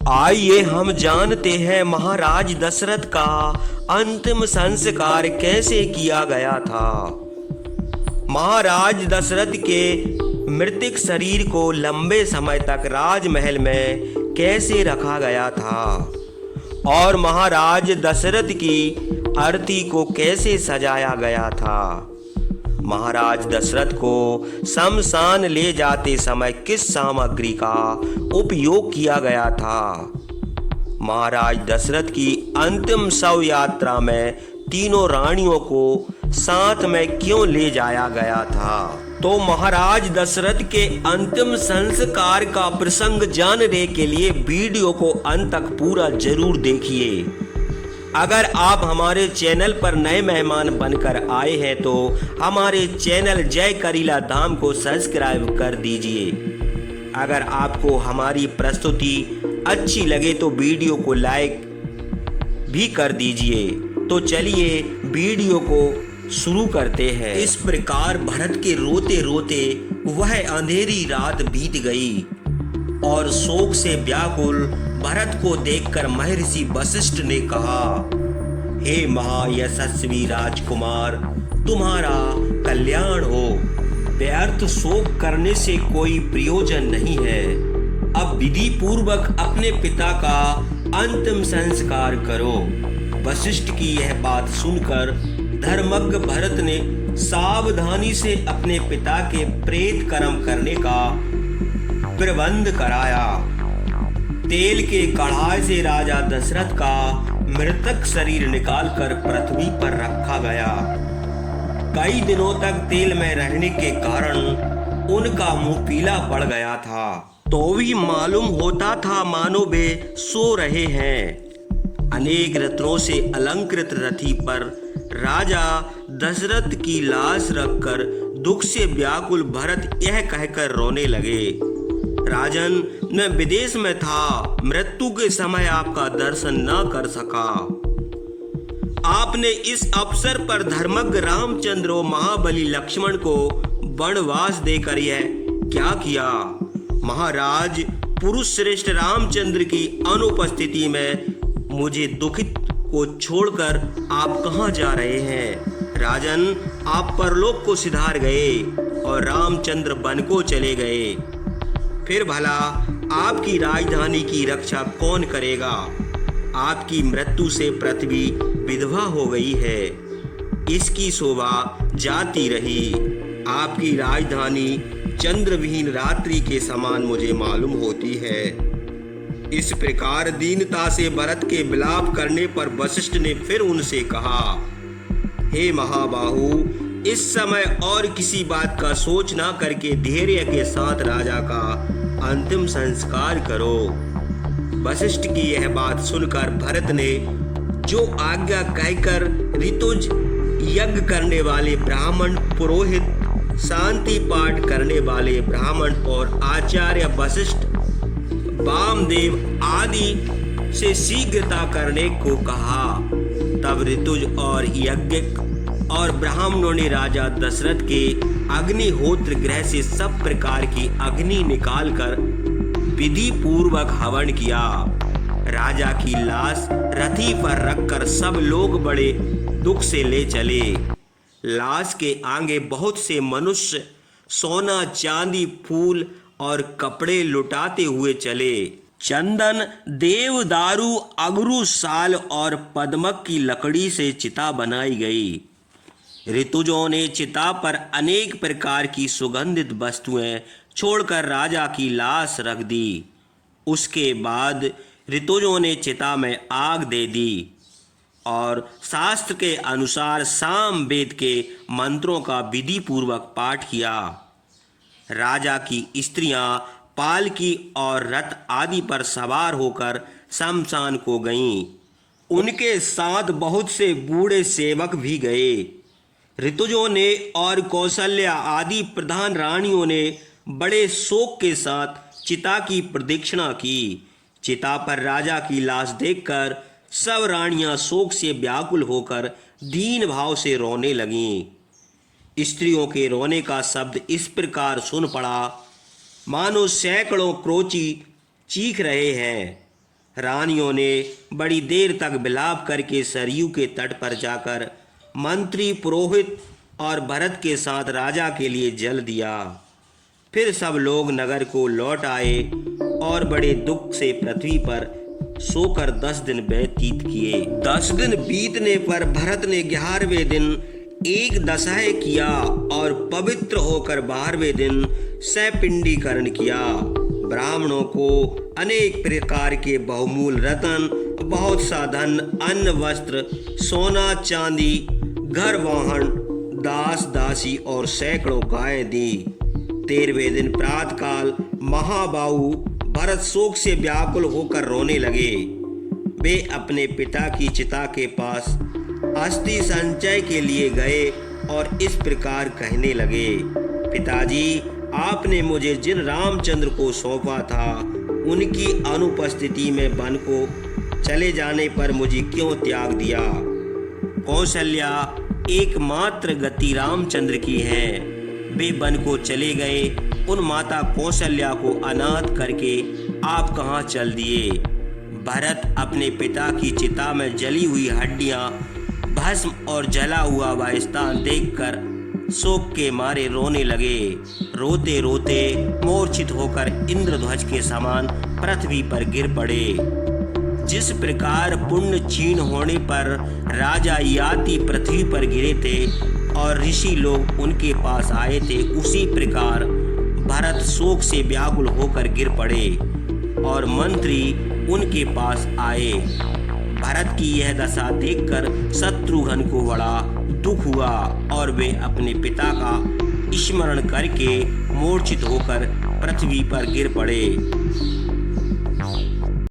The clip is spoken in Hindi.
आइए हम जानते हैं महाराज दशरथ का अंतिम संस्कार कैसे किया गया था। महाराज दशरथ के मृतिक शरीर को लंबे समय तक राजमहल में कैसे रखा गया था और महाराज दशरथ की अर्थी को कैसे सजाया गया था। महाराज दशरथ को शमशान ले जाते समय किस सामग्री का उपयोग किया गया था। महाराज दशरथ की अंतिम शव यात्रा में तीनों रानियों को साथ में क्यों ले जाया गया था। तो महाराज दशरथ के अंतिम संस्कार का प्रसंग जानने के लिए वीडियो को अंत तक पूरा जरूर देखिए। अगर आप हमारे चैनल पर नए मेहमान बनकर आए हैं तो हमारे चैनल जय करीला धाम को सब्सक्राइब कर दीजिए। अगर आपको हमारी प्रस्तुति अच्छी लगे तो वीडियो को लाइक भी कर दीजिए। तो चलिए वीडियो को शुरू करते हैं। इस प्रकार भरत के रोते रोते वह अंधेरी रात बीत गई और शोक से व्याकुल भरत को देखकर महर्षि वशिष्ठ ने कहा, हे महायशस्वी राजकुमार, तुम्हारा कल्याण हो। व्यर्थ शोक करने से कोई प्रयोजन नहीं है। अब विधि पूर्वक अपने पिता का अंतिम संस्कार करो। वशिष्ठ की यह बात सुनकर धर्मज्ञ भरत ने सावधानी से अपने पिता के प्रेत कर्म करने का प्रबंध कराया। तेल के कढ़ाई से राजा दशरथ का मृतक शरीर निकालकर पृथ्वी पर रखा गया। कई दिनों तक तेल में रहने के कारण उनका मुंह पीला पड़ गया था, तो भी मालूम होता था मानो वे सो रहे हैं। अनेक रत्नों से अलंकृत रथी पर राजा दशरथ की लाश रखकर दुख से व्याकुल भरत यह कहकर रोने लगे, राजन, मैं विदेश में था, मृत्यु के समय आपका दर्शन न कर सका। आपने इस अवसर पर धर्मज्ञ रामचंद्र और महाबली लक्ष्मण को वनवास देकर यह क्या किया। महाराज, पुरुष श्रेष्ठ रामचंद्र की अनुपस्थिति में मुझे दुखित को छोड़कर आप कहाँ जा रहे हैं। राजन, आप परलोक को सिधार गए और रामचंद्र वन को चले गए। फिर भला आपकी राजधानी की रक्षा कौन करेगा। आपकी मृत्यु से पृथ्वी विधवा हो गई है, इसकी शोभा जाती रही। आपकी राजधानी चंद्रविहीन रात्रि के समान मुझे मालूम होती है। इस प्रकार दीनता से भरत के विलाप करने पर वशिष्ठ ने फिर उनसे कहा, हे महाबाहु, इस समय और किसी बात का सोच ना करके धैर्य के साथ राजा का अंतिम संस्कार करो। वशिष्ठ की यह बात सुनकर भरत ने जो आज्ञा कहकर ऋतुज, यज्ञ करने वाले ब्राह्मण, पुरोहित, शांति पाठ करने वाले ब्राह्मण और आचार्य वशिष्ठ, वामदेव आदि से शीघ्रता करने को कहा। तब ऋतुज और यज्ञिक और ब्राह्मणों ने राजा दशरथ के अग्निहोत्र गृह से सब प्रकार की अग्नि निकालकर विधि पूर्वक हवन किया। राजा की लाश रथी पर रखकर सब लोग बड़े दुख से ले चले। लाश के आगे बहुत से मनुष्य सोना, चांदी, फूल और कपड़े लुटाते हुए चले। चंदन, देवदारू, अगरू, साल और पद्मक की लकड़ी से चिता बनाई गई। ऋतुजों ने चिता पर अनेक प्रकार की सुगंधित वस्तुएं छोड़कर राजा की लाश रख दी। उसके बाद ऋतुजों ने चिता में आग दे दी और शास्त्र के अनुसार साम वेद के मंत्रों का विधि पूर्वक पाठ किया। राजा की स्त्रियां पालकी और रथ आदि पर सवार होकर शमशान को गईं। उनके साथ बहुत से बूढ़े सेवक भी गए। ऋतुजों ने और कौशल्या आदि प्रधान रानियों ने बड़े शोक के साथ चिता की प्रदक्षिणा की। चिता पर राजा की लाश देखकर सब रानियां शोक से व्याकुल होकर दीन भाव से रोने लगीं। स्त्रियों के रोने का शब्द इस प्रकार सुन पड़ा मानो सैकड़ों क्रोची चीख रहे हैं। रानियों ने बड़ी देर तक विलाप करके सरयू के तट पर जाकर मंत्री, पुरोहित और भरत के साथ राजा के लिए जल दिया। फिर सब लोग नगर को लौट आए और बड़े दुख से पृथ्वी पर सोकर 10 दिन व्यतीत किए। 10 दिन बीतने पर भरत ने 11वें दिन एक दशह किया और पवित्र होकर 12वें दिन सपिंडीकरण किया। ब्राह्मणों को अनेक प्रकार के बहुमूल रत्न, बहुत सा धन, अन्न, वस्त्र, सोना, चांदी, घर, वाहन, दास, दासी और सैकड़ों गायें दी। 13वें दिन प्रातःकाल महाबाहु भरत शोक से व्याकुल होकर रोने लगे। वे अपने पिता की चिता के पास अस्थि संचय के लिए गए और इस प्रकार कहने लगे, पिताजी, आपने मुझे जिन रामचंद्र को सौंपा था उनकी अनुपस्थिति में वन को चले जाने पर मुझे क्यों त्याग दिया? कौशल्या एकमात्र गति रामचंद्र की है। वे वन को चले गए। उन माता कौशल्या को अनाथ करके आप कहाँ चल दिए? भरत अपने पिता की चिता में जली हुई हड्डियां, भस्म और जला हुआ वह स्थान देखकर शोक के मारे रोने लगे। रोते रोते मूर्छित होकर इंद्रध्वज के समान पृथ्वी पर गिर पड़े। जिस प्रकार पुण्य क्षीण होने पर राजा याति पृथ्वी पर गिरे थे और ऋषि लोग उनके पास आए थे, उसी प्रकार भरत शोक से व्याकुल होकर गिर पड़े और मंत्री उनके पास आए। भरत की यह दशा देखकर शत्रुघ्न को बड़ा दुख हुआ और वे अपने पिता का स्मरण करके मूर्छित होकर पृथ्वी पर गिर पड़े।